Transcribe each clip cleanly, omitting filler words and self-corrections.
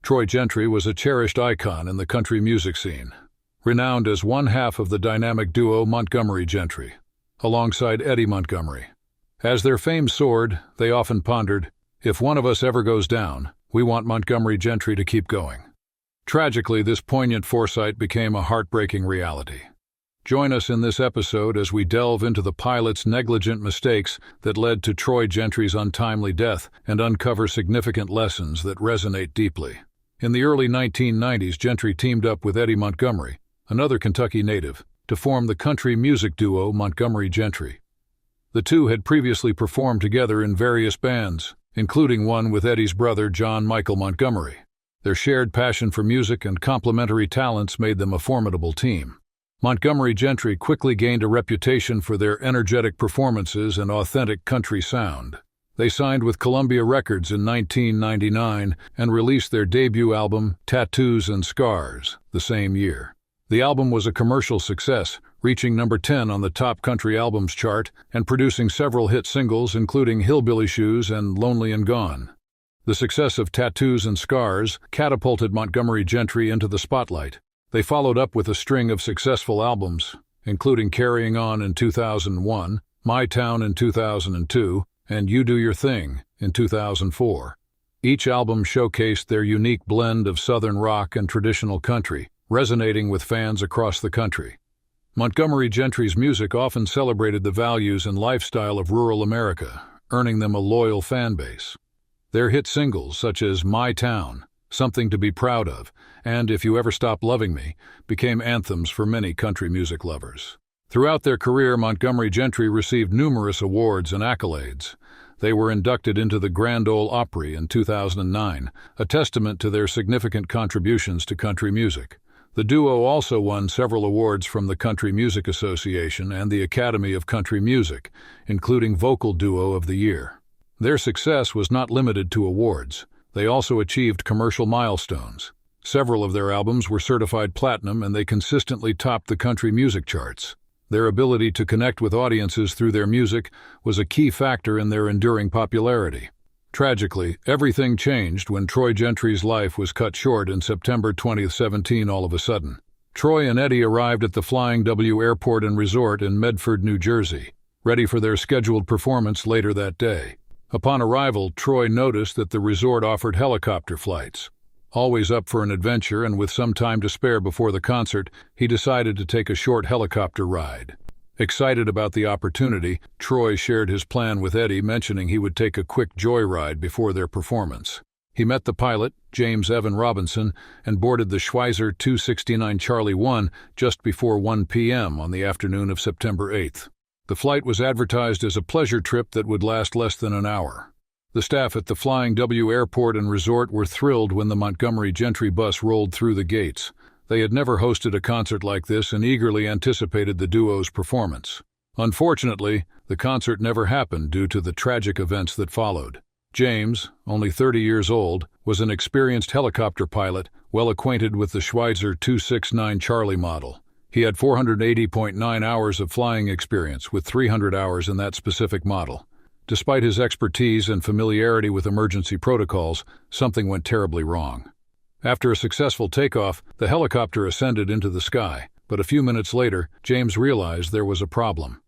Troy Gentry was a cherished icon in the country music scene, renowned as one half of the dynamic duo Montgomery Gentry, alongside Eddie Montgomery. As their fame soared, they often pondered, "If one of us ever goes down, we want Montgomery Gentry to keep going." Tragically, this poignant foresight became a heartbreaking reality. Join us in this episode as we delve into the pilot's negligent mistakes that led to Troy Gentry's untimely death and uncover significant lessons that resonate deeply. In the early 1990s, Gentry teamed up with Eddie Montgomery, another Kentucky native, to form the country music duo Montgomery Gentry. The two had previously performed together in various bands, including one with Eddie's brother John Michael Montgomery. Their shared passion for music and complementary talents made them a formidable team. Montgomery Gentry quickly gained a reputation for their energetic performances and authentic country sound. They signed with Columbia Records in 1999 and released their debut album, Tattoos and Scars, the same year. The album was a commercial success, reaching number 10 on the top country albums chart and producing several hit singles including Hillbilly Shoes and Lonely and Gone. The success of Tattoos and Scars catapulted Montgomery Gentry into the spotlight. They followed up with a string of successful albums, including Carrying On in 2001, My Town in 2002, and You Do Your Thing in 2004. Each album showcased their unique blend of Southern rock and traditional country, resonating with fans across the country. Montgomery Gentry's music often celebrated the values and lifestyle of rural America, earning them a loyal fan base. Their hit singles, such as My Town, Something to Be Proud of, and If You Ever Stop Loving Me, became anthems for many country music lovers. Throughout their career, Montgomery Gentry received numerous awards and accolades. They were inducted into the Grand Ole Opry in 2009, a testament to their significant contributions to country music. The duo also won several awards from the Country Music Association and the Academy of Country Music, including Vocal Duo of the Year. Their success was not limited to awards. They also achieved commercial milestones. Several of their albums were certified platinum, and they consistently topped the country music charts. Their ability to connect with audiences through their music was a key factor in their enduring popularity. Tragically, everything changed when Troy Gentry's life was cut short in September 2017 all of a sudden. Troy and Eddie arrived at the Flying W Airport and Resort in Medford, New Jersey, ready for their scheduled performance later that day. Upon arrival, Troy noticed that the resort offered helicopter flights. Always up for an adventure and with some time to spare before the concert, he decided to take a short helicopter ride. Excited about the opportunity, Troy shared his plan with Eddie, mentioning he would take a quick joyride before their performance. He met the pilot, James Evan Robinson, and boarded the Schweizer 269 Charlie 1 just before 1 p.m. on the afternoon of September 8th. The flight was advertised as a pleasure trip that would last less than an hour. The staff at the Flying W Airport and Resort were thrilled when the Montgomery Gentry bus rolled through the gates. They had never hosted a concert like this and eagerly anticipated the duo's performance. Unfortunately, the concert never happened due to the tragic events that followed. James, only 30 years old, was an experienced helicopter pilot, well acquainted with the Schweizer 269 Charlie model. He had 480.9 hours of flying experience, with 300 hours in that specific model. Despite his expertise and familiarity with emergency protocols, something went terribly wrong. After a successful takeoff, the helicopter ascended into the sky, but a few minutes later, James realized there was a problem.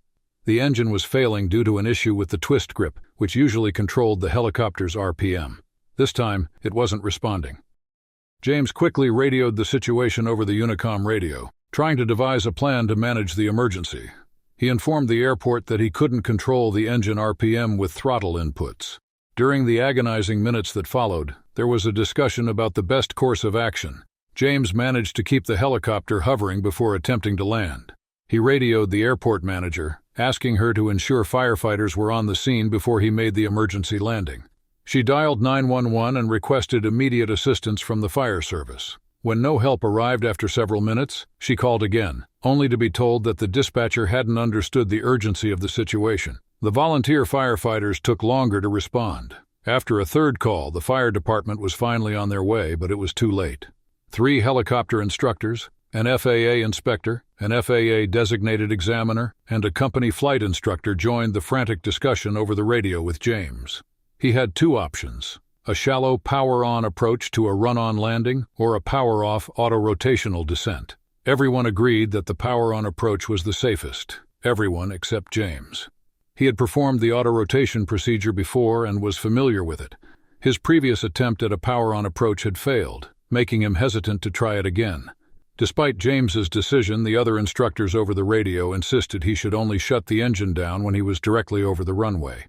The engine was failing due to an issue with the twist grip, which usually controlled the helicopter's RPM. This time, it wasn't responding. James quickly radioed the situation over the Unicom radio, trying to devise a plan to manage the emergency. He informed the airport that he couldn't control the engine RPM with throttle inputs. During the agonizing minutes that followed, there was a discussion about the best course of action. James managed to keep the helicopter hovering before attempting to land. He radioed the airport manager, asking her to ensure firefighters were on the scene before he made the emergency landing. She dialed 911 and requested immediate assistance from the fire service. When no help arrived after several minutes, she called again, only to be told that the dispatcher hadn't understood the urgency of the situation. The volunteer firefighters took longer to respond. After a third call, the fire department was finally on their way, but it was too late. 3 helicopter instructors, an FAA inspector, an FAA designated examiner, and a company flight instructor joined the frantic discussion over the radio with James. He had 2 options: a shallow power-on approach to a run-on landing, or a power-off auto-rotational descent. Everyone agreed that the power-on approach was the safest. Everyone except James. He had performed the auto-rotation procedure before and was familiar with it. His previous attempt at a power-on approach had failed, making him hesitant to try it again. Despite James's decision, the other instructors over the radio insisted he should only shut the engine down when he was directly over the runway.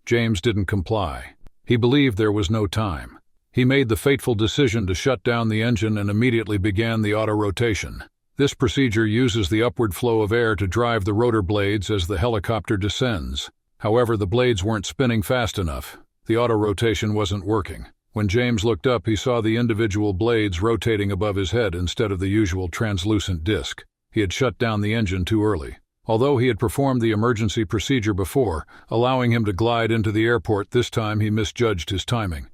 James didn't comply. He believed there was no time. He made the fateful decision to shut down the engine and immediately began the auto-rotation. This procedure uses the upward flow of air to drive the rotor blades as the helicopter descends. However, the blades weren't spinning fast enough. The auto-rotation wasn't working. When James looked up, he saw the individual blades rotating above his head instead of the usual translucent disc. He had shut down the engine too early. Although he had performed the emergency procedure before, allowing him to glide into the airport, this time he misjudged his timing.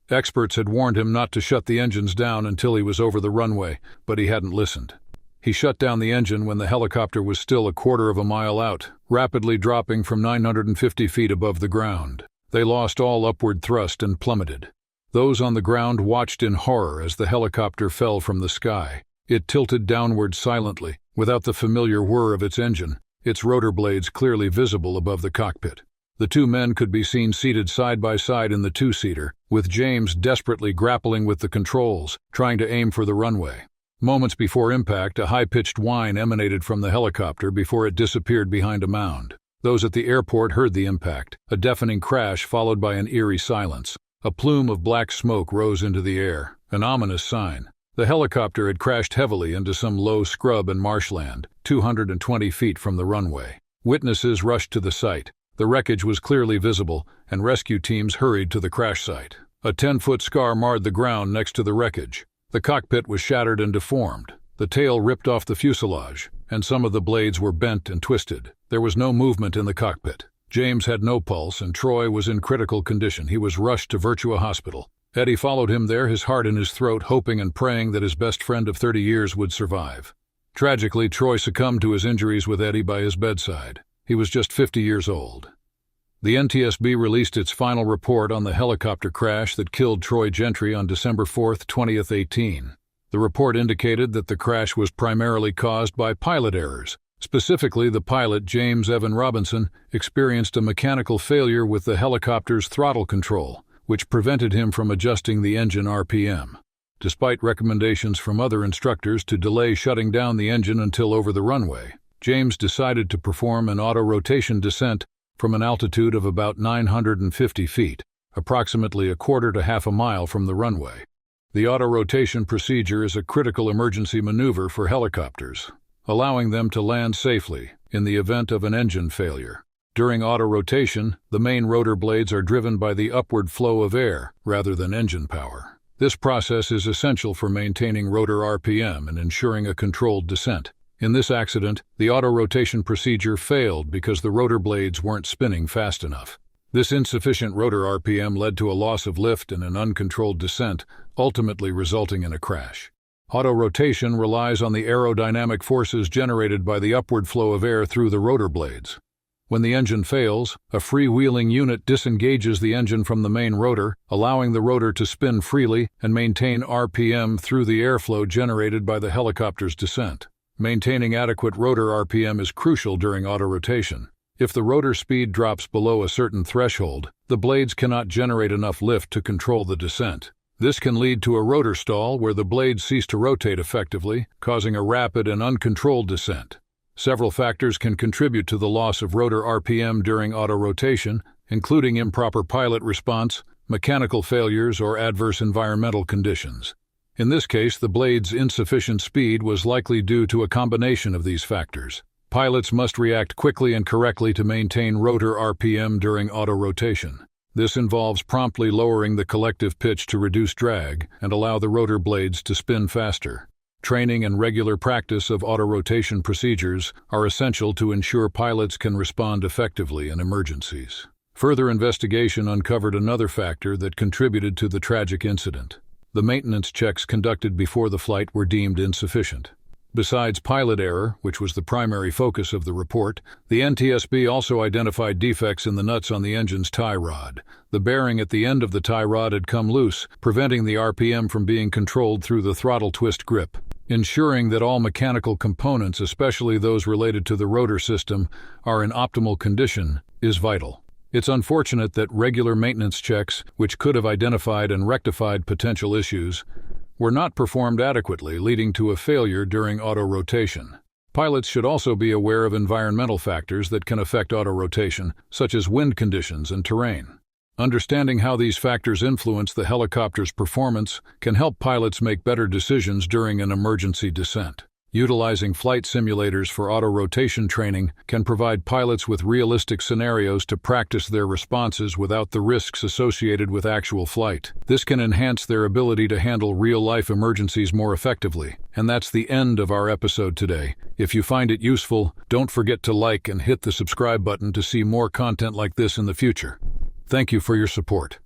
Experts had warned him not to shut the engines down until he was over the runway, but he hadn't listened. He shut down the engine when the helicopter was still a quarter of a mile out, rapidly dropping from 950 feet above the ground. They lost all upward thrust and plummeted. Those on the ground watched in horror as the helicopter fell from the sky. It tilted downward silently, without the familiar whir of its engine, its rotor blades clearly visible above the cockpit. The two men could be seen seated side by side in the two-seater, with James desperately grappling with the controls, trying to aim for the runway. Moments before impact, a high-pitched whine emanated from the helicopter before it disappeared behind a mound. Those at the airport heard the impact, a deafening crash followed by an eerie silence. A plume of black smoke rose into the air, an ominous sign. The helicopter had crashed heavily into some low scrub and marshland, 220 feet from the runway. Witnesses rushed to the site. The wreckage was clearly visible, and rescue teams hurried to the crash site. A 10-foot scar marred the ground next to the wreckage. The cockpit was shattered and deformed. The tail ripped off the fuselage, and some of the blades were bent and twisted. There was no movement in the cockpit. James had no pulse, and Troy was in critical condition. He was rushed to Virtua Hospital. Eddie followed him there, his heart in his throat, hoping and praying that his best friend of 30 years would survive. Tragically, Troy succumbed to his injuries with Eddie by his bedside. He was just 50 years old. The NTSB released its final report on the helicopter crash that killed Troy Gentry on December 4, 2018. The report indicated that the crash was primarily caused by pilot errors. Specifically, the pilot, James Evan Robinson, experienced a mechanical failure with the helicopter's throttle control, which prevented him from adjusting the engine RPM. Despite recommendations from other instructors to delay shutting down the engine until over the runway, James decided to perform an auto-rotation descent from an altitude of about 950 feet, approximately a quarter to half a mile from the runway. The auto-rotation procedure is a critical emergency maneuver for helicopters, allowing them to land safely in the event of an engine failure. During auto-rotation, the main rotor blades are driven by the upward flow of air rather than engine power. This process is essential for maintaining rotor RPM and ensuring a controlled descent. In this accident, the auto-rotation procedure failed because the rotor blades weren't spinning fast enough. This insufficient rotor RPM led to a loss of lift and an uncontrolled descent, ultimately resulting in a crash. Auto-rotation relies on the aerodynamic forces generated by the upward flow of air through the rotor blades. When the engine fails, a freewheeling unit disengages the engine from the main rotor, allowing the rotor to spin freely and maintain RPM through the airflow generated by the helicopter's descent. Maintaining adequate rotor RPM is crucial during auto-rotation. If the rotor speed drops below a certain threshold, the blades cannot generate enough lift to control the descent. This can lead to a rotor stall where the blades cease to rotate effectively, causing a rapid and uncontrolled descent. Several factors can contribute to the loss of rotor RPM during auto-rotation, including improper pilot response, mechanical failures, or adverse environmental conditions. In this case, the blade's insufficient speed was likely due to a combination of these factors. Pilots must react quickly and correctly to maintain rotor RPM during auto-rotation. This involves promptly lowering the collective pitch to reduce drag and allow the rotor blades to spin faster. Training and regular practice of auto-rotation procedures are essential to ensure pilots can respond effectively in emergencies. Further investigation uncovered another factor that contributed to the tragic incident. The maintenance checks conducted before the flight were deemed insufficient. Besides pilot error, which was the primary focus of the report, the NTSB also identified defects in the nuts on the engine's tie rod. The bearing at the end of the tie rod had come loose, preventing the RPM from being controlled through the throttle twist grip. Ensuring that all mechanical components, especially those related to the rotor system, are in optimal condition is vital. It's unfortunate that regular maintenance checks, which could have identified and rectified potential issues, were not performed adequately, leading to a failure during auto-rotation. Pilots should also be aware of environmental factors that can affect auto-rotation, such as wind conditions and terrain. Understanding how these factors influence the helicopter's performance can help pilots make better decisions during an emergency descent. Utilizing flight simulators for auto-rotation training can provide pilots with realistic scenarios to practice their responses without the risks associated with actual flight. This can enhance their ability to handle real-life emergencies more effectively. And that's the end of our episode today. If you find it useful, don't forget to like and hit the subscribe button to see more content like this in the future. Thank you for your support.